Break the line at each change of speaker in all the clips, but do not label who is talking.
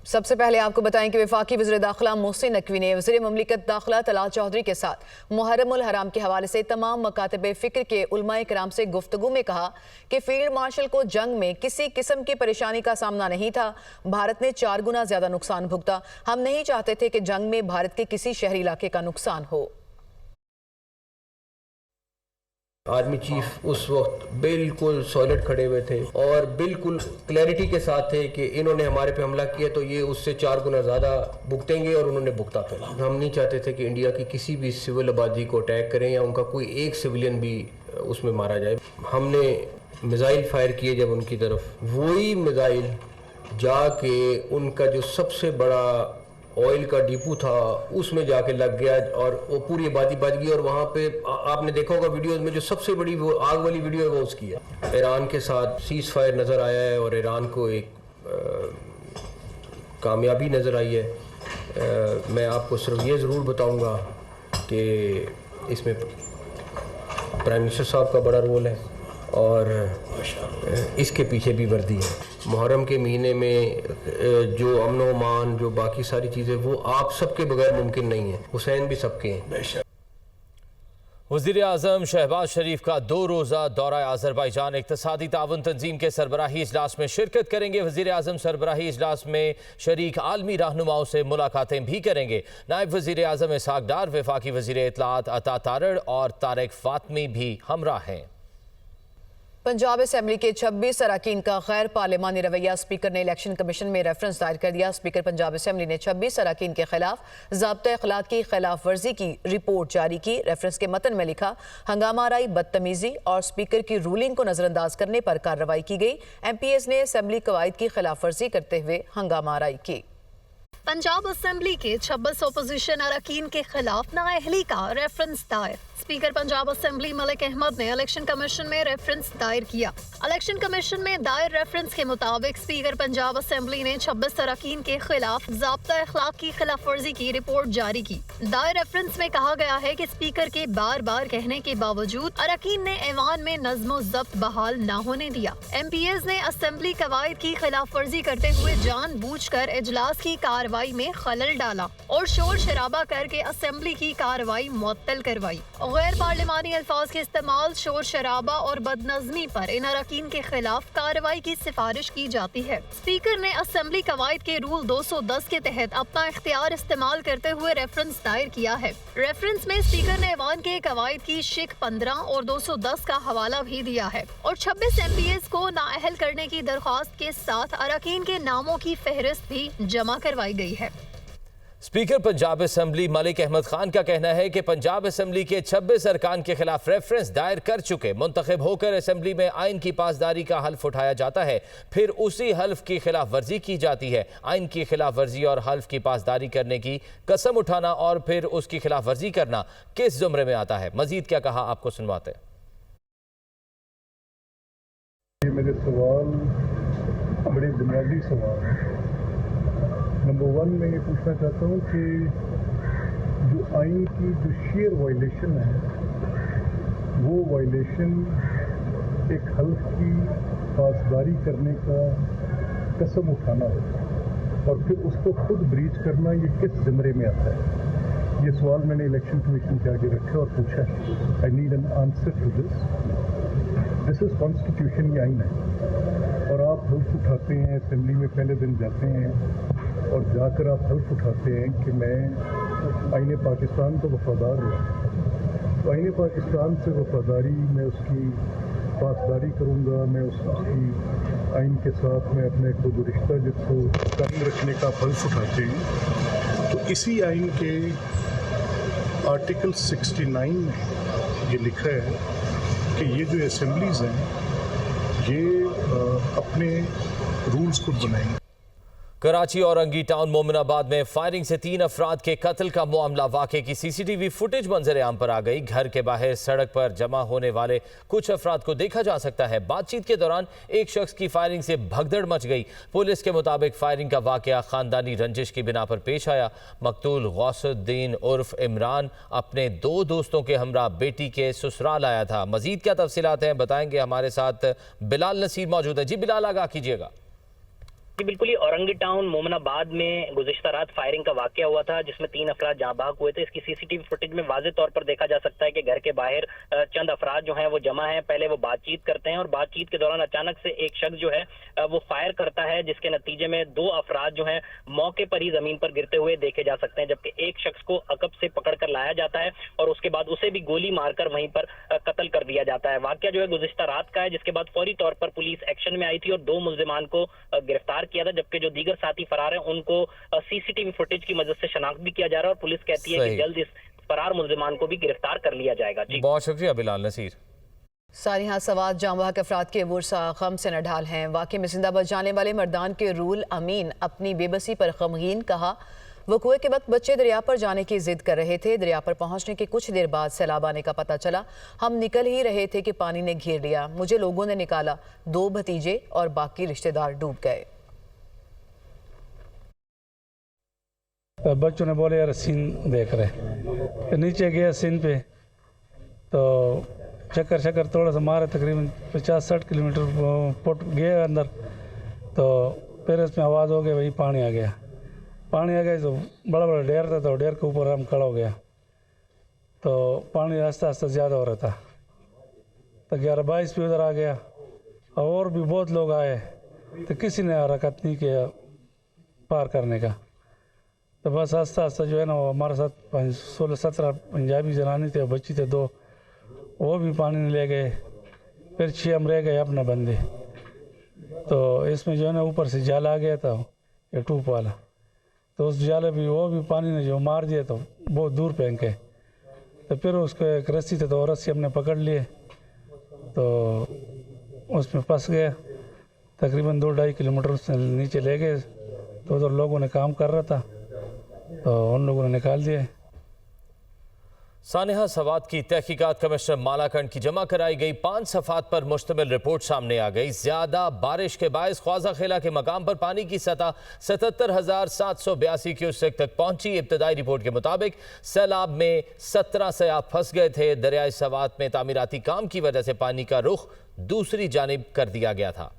सबसे पहले आपको बताएं कि वफाकी वज़ीर दाखिला मोहसिन नकवी ने वज़ीर ममलिकत दाखिला तलाल चौधरी के साथ मुहर्रम उल हराम के हवाले से तमाम मकातब फ़िक्र के उलमाए किराम से गुफ्तगू में कहा कि फील्ड मार्शल को जंग में किसी किस्म की परेशानी का सामना नहीं था। भारत ने 4 गुना ज़्यादा नुकसान भुगता। हम नहीं चाहते थे कि जंग में भारत के किसी शहरी इलाके का नुकसान हो।
आर्मी चीफ उस वक्त बिल्कुल सॉलिड खड़े हुए थे और बिल्कुल क्लैरिटी के साथ थे कि इन्होंने हमारे पे हमला किया तो ये उससे 4 गुना ज़्यादा भुगतेंगे, और उन्होंने भुगता था। हम नहीं चाहते थे कि इंडिया की किसी भी सिविल आबादी को अटैक करें या उनका कोई एक सिविलियन भी उसमें मारा जाए। हमने मिज़ाइल फायर किए जब उनकी तरफ, वही मिज़ाइल जाके उनका जो सबसे बड़ा ऑयल का डिपो था उसमें जाके लग गया और वो पूरी आबादी बच गई। और वहाँ पे आपने देखा होगा वीडियोस में, जो सबसे बड़ी वो आग वाली वीडियो है वो उसकी है। ईरान के साथ सीज़ फायर नज़र आया है और ईरान को एक कामयाबी नज़र आई है। मैं आपको सिर्फ ये ज़रूर बताऊँगा कि इसमें प्राइम मिनिस्टर साहब का बड़ा रोल है और इसके पीछे भी वर्दी है। मुहर्रम के महीने में जो अमन व अमान, जो बाकी सारी चीज़ें, वो आप सबके बगैर मुमकिन नहीं है। हुसैन भी सबके हैं।
वज़ीर आज़म शहबाज शरीफ का 2 रोज़ा दौरा आज़रबाईजान इक़्तिसादी ताउन तंजीम के सरबराही इजलास में शिरकत करेंगे। वज़ीर आज़म सरबराही इजलास में शरीक आलमी रहनुमाओं से मुलाकातें भी करेंगे। नायब वज़ीर आज़म इसहाक डार, वफाकी वज़ीर इत्तलात अता तारड़ और तारिक फातमी भी हमरा हैं।
पंजाब असेंबली के 26 अरकान का गैर पार्लिमानी रवैया, स्पीकर ने इलेक्शन कमीशन में रेफरेंस दायर कर दिया। स्पीकर पंजाब असेंबली ने 26 अरकान के खिलाफ ज़ाब्ता अखलाक की खिलाफ वर्जी की रिपोर्ट जारी की। रेफरेंस के मतन में लिखा, हंगामा आराई, बदतमीजी और स्पीकर की रूलिंग को नजरअंदाज करने पर कार्रवाई की गई। MPs ने असेंबली कवायद की खिलाफ वर्जी करते हुए हंगामा आराई की।
पंजाब असेंबली के 26 अपोजिशन अरकान के खिलाफ नाअहली का रेफरेंस दायर। स्पीकर पंजाब असेंबली मलिक अहमद ने इलेक्शन कमीशन में रेफरेंस दायर किया। इलेक्शन कमीशन में दायर रेफरेंस के मुताबिक स्पीकर पंजाब असेंबली ने 26 अरकान के खिलाफ ज़ाब्ता अखलाक की खिलाफ वर्जी की रिपोर्ट जारी की। दायर रेफरेंस में कहा गया है कि स्पीकर के बार बार कहने के बावजूद अरकान ने ऐवान में नज़्म ज़ब्त बहाल न होने दिया। MPs ने असेंबली कवायद की खिलाफ वर्जी करते हुए जानबूझकर इजलास की कार्रवाई में खलल डाला और शोर शराबा करके असेंबली की कार्रवाई मुअत्तल करवाई। गैर पार्लिमानी अल्फाज के इस्तेमाल, शोर शराबा और बदनज़मी पर इन अरकान के खिलाफ कार्रवाई की सिफारिश की जाती है। स्पीकर ने असेंबली कवायद के रूल 210 के तहत अपना इख्तियार इस्तेमाल करते हुए रेफरेंस दायर किया है। रेफरेंस में स्पीकर ने ऐवान के कवायद की शिक 15 और 210 का हवाला भी दिया है और 26 MPs को नाअहल करने की दरख्वास्त के साथ अरकान के नामों की फहरिस्त भी जमा करवाई गई है।
स्पीकर पंजाब असेंबली मलिक अहमद खान का कहना है कि पंजाब असेंबली के 26 अरकान के खिलाफ रेफरेंस दायर कर चुके मुंतखब होकर असेंबली में आइन की पासदारी का हल्फ उठाया जाता है, फिर उसी हल्फ की खिलाफ वर्जी की जाती है। आइन की खिलाफ वर्जी और हल्फ की पासदारी करने की कसम उठाना और फिर उसकी खिलाफ वर्जी करना किस जुमरे में आता है? मजीद क्या कहा, आपको सुनवाते हैं।
मेरे सवाल बड़े बुनियादी सवाल हैं। नंबर 1 मैं ये पूछना चाहता हूँ कि जो आइन की जो शेयर वायलेशन है, वो वायलेशन एक हल्फ की पासदारी करने का कसम उठाना हो और फिर उसको खुद ब्रीच करना, ये किस ज़िम्रे में आता है? ये सवाल मैंने इलेक्शन कमीशन के आगे रखा और पूछा है। I need an answer to this is constitution, ये आइन है। और आप हल्फ उठाते हैं, असेंबली में पहले दिन जाते हैं और जाकर आप हल्फ उठाते हैं कि मैं आईने पाकिस्तान को वफादार हूँ। तो आईने पाकिस्तान से वफादारी, मैं उसकी पासदारी करूँगा, मैं उसकी आइन के साथ मैं अपने खुद रिश्ता जिसको कायम रखने का हल्फ उठाते हैं। तो इसी आइन के आर्टिकल 69 में ये लिखा है कि ये जो असेंबलीज़ हैं ये अपने रूल्स खुद बनाएंगे।
कराची और अंगी टाउन मोमिनाबाद में फायरिंग से 3 अफराद के कत्ल का मामला, वाक़े की CCTV फुटेज मंजर आम पर आ गई। घर के बाहर सड़क पर जमा होने वाले कुछ अफराद को देखा जा सकता है। बातचीत के दौरान एक शख्स की फायरिंग से भगदड़ मच गई। पुलिस के मुताबिक फायरिंग का वाक़या खानदानी रंजिश की बिना पर पेश आया। मकतूल गौसुद्दीन उर्फ इमरान अपने 2 दोस्तों के हमरा बेटी के ससुराल आया था। मजीद क्या तफसीलात हैं बताएंगे, हमारे साथ बिलाल नसीर मौजूद है। जी बिलाल, आगाह कीजिएगा।
जी बिल्कुल, ये औरंगी टाउन मोमनाबाद में गुज़िश्ता रात फायरिंग का वाकया हुआ था जिसमें 3 अफराद जाँ बहक हुए थे। इसकी सीसीटीवी फुटेज में वाज़ेह तौर पर देखा जा सकता है कि घर के बाहर चंद अफराद जो हैं वो जमा हैं। पहले वो बातचीत करते हैं और बातचीत के दौरान अचानक से एक शख्स जो है वो फायर करता है, जिसके नतीजे में 2 अफराद जो हैं मौके पर ही जमीन पर गिरते हुए देखे जा सकते हैं, जबकि एक शख्स को अकब से पकड़ कर लाया जाता है और उसके बाद उसे भी गोली मारकर वहीं पर कत्ल कर दिया जाता है। वाकया जो है गुज़िश्ता रात का है, जिसके बाद फौरी तौर पर पुलिस एक्शन में आई थी और 2 मुल्जिमान को गिरफ्तार किया था, जबकि जो दीगर साथी फरार हैं उनको सीसीटीवी फुटेज की मदद से शनाख्त भी किया जा रहा है और पुलिस कहती है कि जल्द इस फरार मुल्जिमान को भी गिरफ्तार कर लिया जाएगा। जी
बहुत शुक्रिया बिलाल नसीर।
सानिहा सवात जाँ बहक अफराद के वर्सा गम से नढाल हैं। वाकई में जिंदा बच जाने वाले मर्दान के रूल अमीन अपनी बेबसी पर गमगीन कहा, वक़ूए के वक्त बच्चे दरिया पर जाने की जिद कर रहे थे। दरिया पर पहुंचने के कुछ देर बाद सैलाब आने का पता चला। हम निकल ही रहे थे कि पानी ने घेर लिया। मुझे लोगों ने निकाला, 2 भतीजे और बाकी रिश्तेदार डूब गए।
तो बच्चों ने बोले यार सीन देख रहे, तो नीचे गया सीन पे तो चक्कर थोड़ा सा मारे, तकरीबन 50-60 किलोमीटर पुट गए अंदर, तो फिर इसमें आवाज़ हो गई, वही पानी आ गया तो बड़ा डेर था, तो डेर के ऊपर हम खड़ा हो गया, तो पानी आस्ते आस्ते ज़्यादा हो रहा था, तो 11-22 भी उधर आ गया और भी बहुत लोग आए, तो किसी ने हरकत नहीं किया पार करने का। तो बस आस्ता आस्ता जो है ना, वो हमारे साथ 16-17 पंजाबी जनानी थे, बच्ची थे 2, वो भी पानी में ले गए। फिर 6 हम रह गए अपना बंदे। तो इसमें जो है ना ऊपर से जाल आ गया था, ये टूप वाला, तो उस जाले भी वो भी पानी ने जो मार दिया, तो बहुत दूर फेंक के, तो फिर उसको एक रस्सी थे, तो रस्सी हमने पकड़ लिए, तो उसमें फंस गया। तकरीबन 2-2.5 किलोमीटर उससे नीचे ले गए, तो उधर लोगों ने काम कर रहा था, तो उन लोगों ने निकाल दिया।
सानिहा सवात की तहकीकात कमिश्नर मालाकंड की जमा कराई गई 5 सफ़ात पर मुश्तमिल रिपोर्ट सामने आ गई। ज्यादा बारिश के बायस ख्वाजा खेला के मकाम पर पानी की सतह 77,782 क्यूसेक तक पहुंची। इब्तदाई रिपोर्ट के मुताबिक सैलाब में 17 सयाह फंस गए थे। दरियाए सवात में तामीराती काम की वजह से पानी का रुख दूसरी जानिब कर दिया गया था।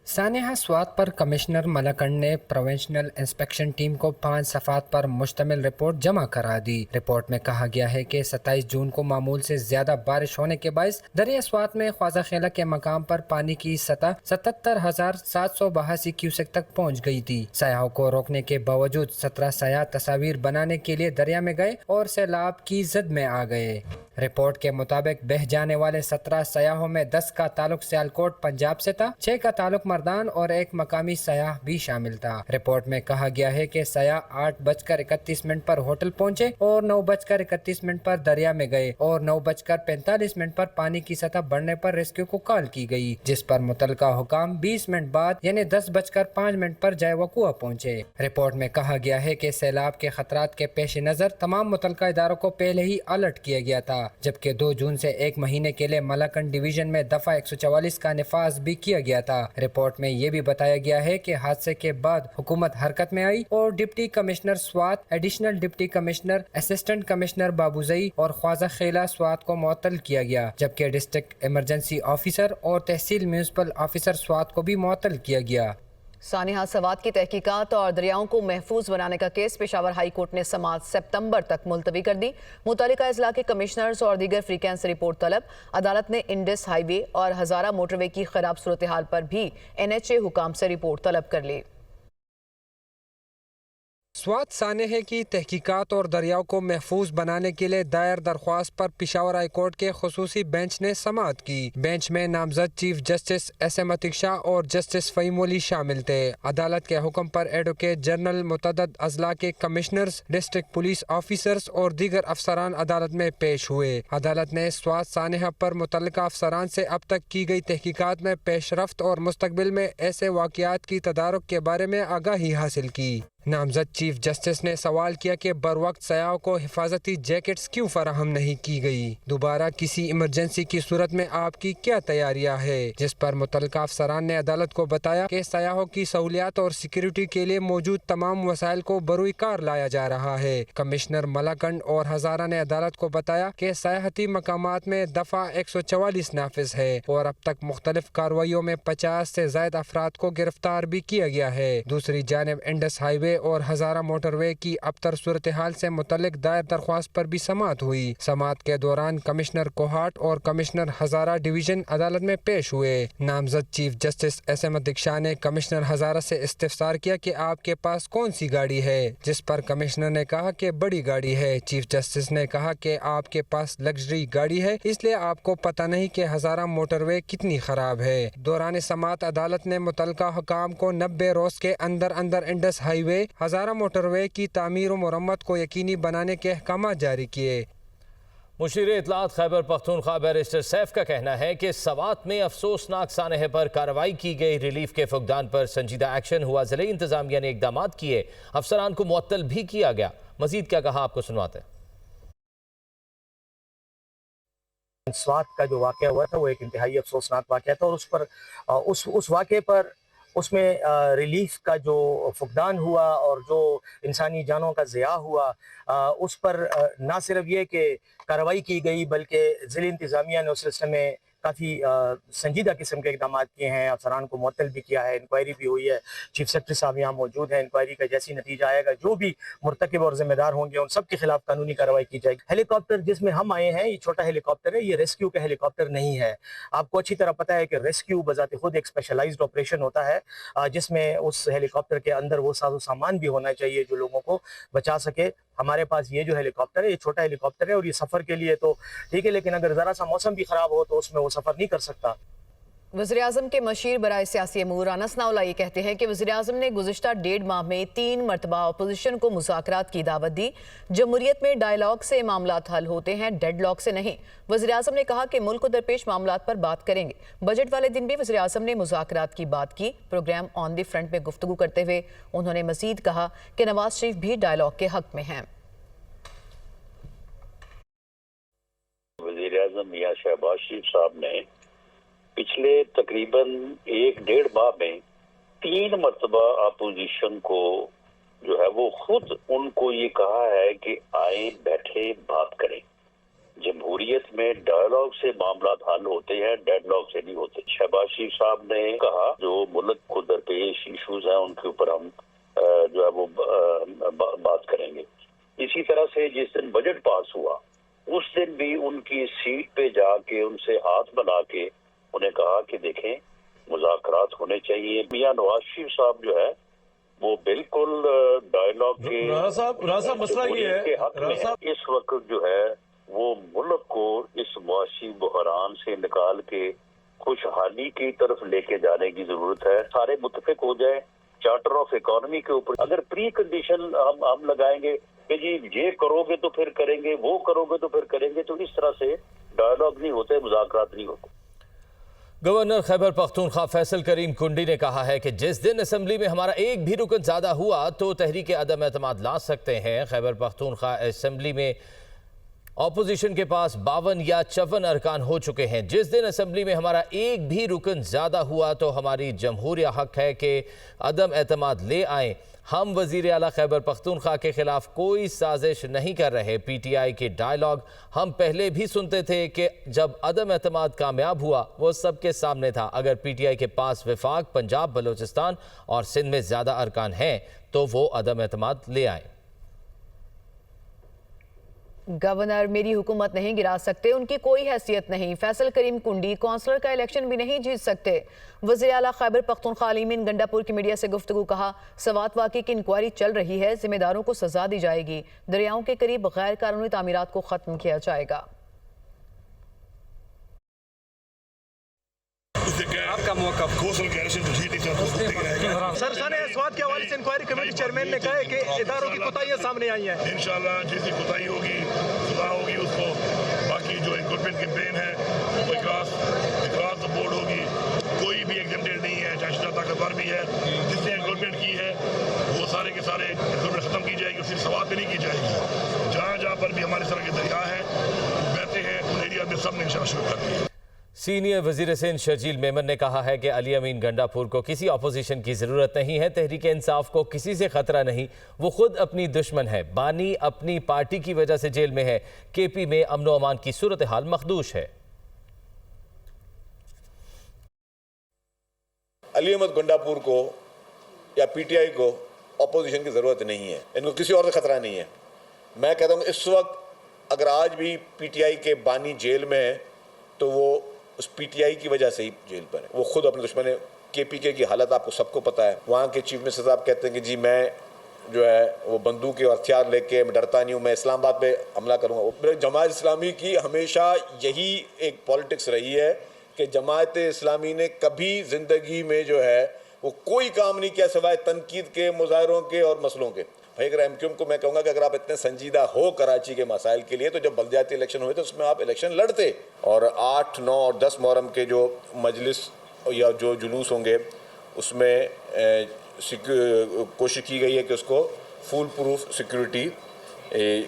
सानिहा स्वात पर कमिश्नर मलाकंड ने प्रोविंशनल इंस्पेक्शन टीम को 5 सफ़ात पर मुश्तमिल रिपोर्ट जमा करा दी। रिपोर्ट में कहा गया है कि 27 जून को मामूल से ज्यादा बारिश होने के बायस दरिया स्वात में ख्वाजा खेला के मकाम पर पानी की सतह 77,782 क्यूसेक तक पहुँच गई थी। सयाहों को रोकने के बावजूद 17 सयाह तस्वीर बनाने के लिए दरिया में गए और सैलाब की जद में आ गए। रिपोर्ट के मुताबिक बह जाने वाले 17 सयाहों में 10 का ताल्लुक सियालकोट पंजाब से था, 6 का ताल्लुक मर्दान और 1 मकामी सयाह भी शामिल था। रिपोर्ट में कहा गया है कि सयाह 8:31 पर होटल पहुंचे और 9:31 पर दरिया में गए और 9:45 पर पानी की सतह बढ़ने पर रेस्क्यू को कॉल की गई, जिस पर मुतलका हुकाम 20 मिनट बाद यानी 10:05 पर जय वकुआ पहुंचे। रिपोर्ट में कहा गया है कि सैलाब के खतरात के पेश नजर तमाम मुतलका इदारों को पहले ही अलर्ट किया गया था, जबकि 2 जून से 1 महीने के लिए मलाकंड डिवीजन में दफा 144 का निफाज भी किया गया था। रिपोर्ट में ये भी बताया गया है कि हादसे के बाद हुकूमत हरकत में आई और deputy commissioner Swat, additional deputy commissioner, assistant commissioner Babuzai और ख्वाजा खेला स्वात को मुअत्तल किया गया, जबकि डिस्ट्रिक्ट इमरजेंसी ऑफिसर और तहसील म्यूनिसिपल ऑफिसर स्वात को भी मुअत्तल किया गया।
सानिहा सवात की तहकीकात और दरियाओं को महफूज बनाने का केस पेशावर हाई कोर्ट ने समात सितंबर तक मुलतवी कर दी। मुतल्लिका अजला के कमिश्नर्स और दीगर फ्रीक्वेंसी रिपोर्ट तलब। अदालत ने इंडस हाईवे और हजारा मोटरवे की खराब सूरत हाल पर भी NHA हुकाम से रिपोर्ट तलब कर ली।
स्वात सानेहे की तहकीकात और दरियाओं को महफूज बनाने के लिए दायर दरख्वास्त पर पेशावर हाई कोर्ट के खुसूसी बेंच ने समाअत की। बेंच में नामजद chief justice SM Atiq Shah और जस्टिस फ़हीम अली शामिल थे। अदालत के हुक्म पर एडवोकेट जनरल मुतअद्दिद अजला के कमिश्नर्स, डिस्ट्रिक्ट पुलिस ऑफिसर्स और दीगर अफसरान अदालत में पेश हुए। अदालत ने स्वात सानेहा पर मुतल्लिका अफसरान से अब तक की गई तहकीकात में पेशरफ्त और मुस्तकबिल में ऐसे वाक़यात की तदारुक के बारे में आगाही हासिल की। नामजद चीफ जस्टिस ने सवाल किया कि बरवक्त सयाहों को हिफाजती जैकेट्स क्यों फराहम नहीं की गई। दोबारा किसी इमरजेंसी की सूरत में आपकी क्या तैयारियां है, जिस पर मुतल्लिका अफसरान ने अदालत को बताया कि सयाहों की सहूलियात और सिक्योरिटी के लिए मौजूद तमाम वसाइल को बरूई कार लाया जा रहा है। कमिश्नर मलाकंड और हजारा ने अदालत को बताया कि सयाहती मकामात में दफा 144 नाफिज है और अब तक मुख्तलिफ कार्रवाइयों में 50 से ज्यादा अफराद को गिरफ्तार भी किया गया है। दूसरी जानिब इंडस हाईवे और हजारा मोटरवे की अबतर सूरत हाल से मुतल्लिक दायर दरख्वास्त पर भी समाअत हुई। समाअत के दौरान कमिश्नर कोहाट और कमिश्नर हजारा डिवीजन अदालत में पेश हुए। नामजद चीफ जस्टिस SM दीक्षा ने कमिश्नर हजारा से इस्तिफसार किया कि आपके पास कौन सी गाड़ी है, जिस पर कमिश्नर ने कहा कि बड़ी गाड़ी है। चीफ जस्टिस ने कहा कि आपके पास लग्जरी गाड़ी है, इसलिए आपको पता नहीं कि हजारा मोटरवे कितनी खराब है। दौरान समाअत अदालत ने मुतल्लिका हुकाम को 90 रोज के अंदर अंदर इंडस हाईवे हजारा मोटरवे की तामीर और मुरम्मत को यकीनी बनाने के अहकाम जारी किए।
मुशीर इत्तलात खैबर पख्तूनख्वा बैरिस्टर सैफ का कहना है कि सवात में अफसोसनाक सानहे पर कार्रवाई की गई। रिलीफ के फुकदान पर संजीदा एक्शन हुआ। ज़िले इंतजामिया ने इकदाम किए, अफसरान को मुअत्तल भी किया गया। मजीद क्या कहा आपको सुनवाते हैं।
स्वात का जो वाक़या हुआ था वो एक इंतहाई अफसोसनाक वाक़या था और उस पर उस वाक़े पर उसमें रिलीफ का जो फुकदान हुआ और जो इंसानी जानों का ज़िया हुआ, उस पर ना सिर्फ ये कि कार्रवाई की गई बल्कि ज़िले इंतज़ामिया ने उस सिलसिले में काफ़ी संजीदा किस्म के इक़दाम किए हैं। अफसरान को मुअत्तल भी किया है, इंक्वायरी भी हुई है। चीफ सेक्रेटरी साहब यहाँ मौजूद हैं। इंक्वायरी का जैसी नतीजा आएगा, जो भी मुर्तकिब और जिम्मेदार होंगे उन सब के खिलाफ कानूनी कार्रवाई की जाएगी। हेलीकॉप्टर जिसमें हम आए हैं, ये छोटा हेलीकॉप्टर है, ये रेस्क्यू का हेलीकॉप्टर नहीं है। आपको अच्छी तरह पता है कि रेस्क्यू बजाते खुद एक स्पेशलाइज्ड ऑपरेशन होता है, जिसमें उस हेलीकॉप्टर के अंदर वो साजो सामान भी होना चाहिए जो लोगों को बचा सके। हमारे पास ये जो हेलीकॉप्टर है, ये छोटा हेलीकॉप्टर है और ये सफ़र के लिए तो ठीक है, लेकिन अगर ज़रा सा मौसम भी ख़राब हो तो उसमें वो सफ़र नहीं कर सकता।
वज़ीर-ए-आज़म के मशीर बराए सियासी अमूर अनस नाउला ये कहते हैं कि वज़ीर-ए-आज़म ने गुज़िश्ता 1.5 माह में 3 मरतबा अपोजिशन को मुज़ाकरात की दावत दी। जमहूरियत में डायलॉग से मामलात हल होते हैं, डेडलॉक से नहीं। वज़ीर-ए-आज़म ने कहा कि मुल्क को दरपेश मामलात पर बात करेंगे। बजट वाले दिन भी वज़ीर-ए-आज़म ने मुज़ाकरात की बात की। प्रोग्राम ऑन द फ्रंट में गुफ्तगू करते हुए उन्होंने मज़ीद कहा कि नवाज शरीफ भी डायलॉग के हक में हैं।
वज़ीर-ए-आज़म मियां शहबाज शरीफ साहब ने पिछले तकरीबन 1-1.5 माह में 3 मरतबा अपोजिशन को जो है वो खुद उनको ये कहा है कि आए बैठे बात करें। जमहूरियत में डायलॉग से मामला हल होते हैं, डेडलॉक से नहीं होते। शहबाज शरीफ साहब ने कहा जो मुल्क को दरपेश इशूज हैं उनके ऊपर हम जो है वो बात करेंगे। इसी तरह से जिस दिन बजट पास हुआ उस दिन भी उनकी सीट पे जाके उनसे हाथ मिला के उन्हें कहा कि देखें मुज़ाकरात होने चाहिए। मियां नवाज शरीफ साहब जो है वो बिल्कुल डायलॉग के
मसला ये है
के हक में है। इस वक्त जो है वो मुल्क को इस मुआशी बहरान से निकाल के खुशहाली की तरफ लेके जाने की जरूरत है। सारे मुत्तफिक हो जाए चार्टर ऑफ इकोनॉमी के ऊपर। अगर प्री कंडीशन हम लगाएंगे कि जी ये करोगे तो फिर करेंगे, वो करोगे तो फिर करेंगे, तो इस तरह से डायलॉग नहीं होते, मुज़ाकरात नहीं होते।
गवर्नर खैबर पख्तूनख्वा फैसल करीम कुंडी ने कहा है कि जिस दिन असेंबली में हमारा एक भी रुकन ज़्यादा हुआ तो तहरीक अदम एतमाद ला सकते हैं। खैबर पख्तूनख्वा असेंबली में ऑपोजिशन के पास 52 या 54 अरकान हो चुके हैं। जिस दिन असेंबली में हमारा एक भी रुकन ज़्यादा हुआ तो हमारी जमहूरिया हक है कि अदम एतमाद ले आएँ। हम वज़ीर आला खैबर पख्तूनख्वा के खिलाफ कोई साजिश नहीं कर रहे। PTI के डायलॉग हम पहले भी सुनते थे कि जब अदम एतमाद कामयाब हुआ वो सबके सामने था। अगर PTI के पास वफाक, पंजाब, बलूचिस्तान और सिंध में ज़्यादा अरकान हैं तो वो अदम एतमाद ले आए।
गवर्नर मेरी हुकूमत नहीं गिरा सकते, उनकी कोई हैसियत नहीं। फैसल करीम कुंडी कौंसलर का इलेक्शन भी नहीं जीत सकते। वज़ीर आला खैबर पख्तूनख्वा अलीमीन गंडापुर की मीडिया से गुफ्तगू कहा सवात वाक़े की इंक्वायरी चल रही है, जिम्मेदारों को सजा दी जाएगी। दरियाओं के करीब गैर कानूनी तामीरात को खत्म किया जाएगा।
आपका मौका
सर स्वात के हवाले से इंक्वायरी कमेटी चेयरमैन ने कहा है कि इदारों की कोताहियां सामने आई हैं।
इंशाल्लाह जिसकी कोताही होगी सुधार होगी उसको बाकी जो इंक्रूमेंट कैंपेन है वो अक्रॉस द बोर्ड होगी। कोई भी एग्जेम्प्टेड नहीं है। चाहे ताकतवर भी है, जिसने एनरोलमेंट की है वो सारे के सारे एनरोलमेंट खत्म की जाएगी, उसकी सवाल भी नहीं की जाएगी। जहाँ जहाँ पर भी हमारे तरह के दरिया है बहते हैं उन एरिया में सब ने इंशाल्लाह शुरू कर दी है।
सीनियर वजीर सिंध शर्जील मेमन ने कहा है कि अली अमीन गंडापुर को किसी अपोजिशन की जरूरत नहीं है। तहरीक इंसाफ को किसी से खतरा नहीं, वो खुद अपनी दुश्मन है। बानी अपनी पार्टी की वजह से जेल में है। केपी में अमन व अमान की सूरत हाल मखदूश है।
अली अहमद गंडापुर को या पीटीआई को अपोजिशन की ज़रूरत नहीं है, इनको किसी और से खतरा नहीं है। मैं कहता हूँ इस वक्त अगर आज भी पीटीआई के बानी जेल में है तो वो उस पीटीआई की वजह से ही जेल पर है, वो खुद अपने दुश्मन है। केपीके की हालत आपको सबको पता है। वहाँ के चीफ मिनिस्टर साहब कहते हैं कि जी मैं जो है वो बंदूक और हथियार लेके मैं डरता नहीं हूँ, मैं इस्लामाबाद पे हमला करूँगा। जमात इस्लामी की हमेशा यही एक पॉलिटिक्स रही है कि जमात इस्लामी ने कभी ज़िंदगी में जो है वो कोई काम नहीं किया सिवाय तनकीद के, मुजाहरों के और मसलों के। भाई अगर एमक्यूएम को मैं कहूँगा कि अगर आप इतने संजीदा हो कराची के मसाइल के लिए तो जब बल्दियाती इलेक्शन हुए तो उसमें आप इलेक्शन लड़ते। और 8, 9 और 10 मुहर्रम के जो मजलिस या जो जुलूस होंगे उसमें कोशिश की गई है कि उसको फुल प्रूफ सिक्योरिटी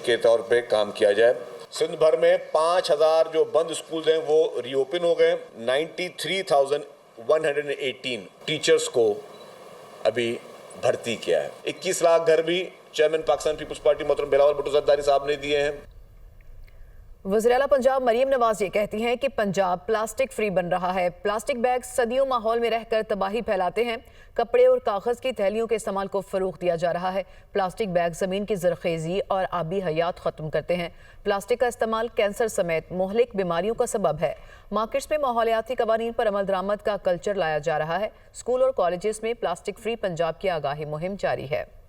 के तौर पे काम किया जाए। सिंध भर में 5000 जो बंद स्कूल हैं वो रीओपन हो गए। 93,118 टीचर्स को अभी भर्ती किया है। 21 लाख घर भी चेयरमैन पाकिस्तान पीपल्स पार्टी मोहतरम बिलावल भुट्टो ज़रदारी साहब ने दिए हैं।
वज़ीर आला पंजाब मरीम नवाज ये कहती हैं कि पंजाब प्लास्टिक फ्री बन रहा है। प्लास्टिक बैग सदियों माहौल में रहकर तबाही फैलाते हैं। कपड़े और कागज़ की थैलियों के इस्तेमाल को फ़रोग़ दिया जा रहा है। प्लास्टिक बैग ज़मीन की ज़रख़ेज़ी और आबी हयात ख़त्म करते हैं। प्लास्टिक का इस्तेमाल कैंसर समेत मुहलिक बीमारियों का सबब है। मार्केट्स में माहौलियाती कवानीन पर अमल दरामद का कल्चर लाया जा रहा है। स्कूल और कॉलेजेस में प्लास्टिक फ्री पंजाब की आगाही मुहिम जारी है।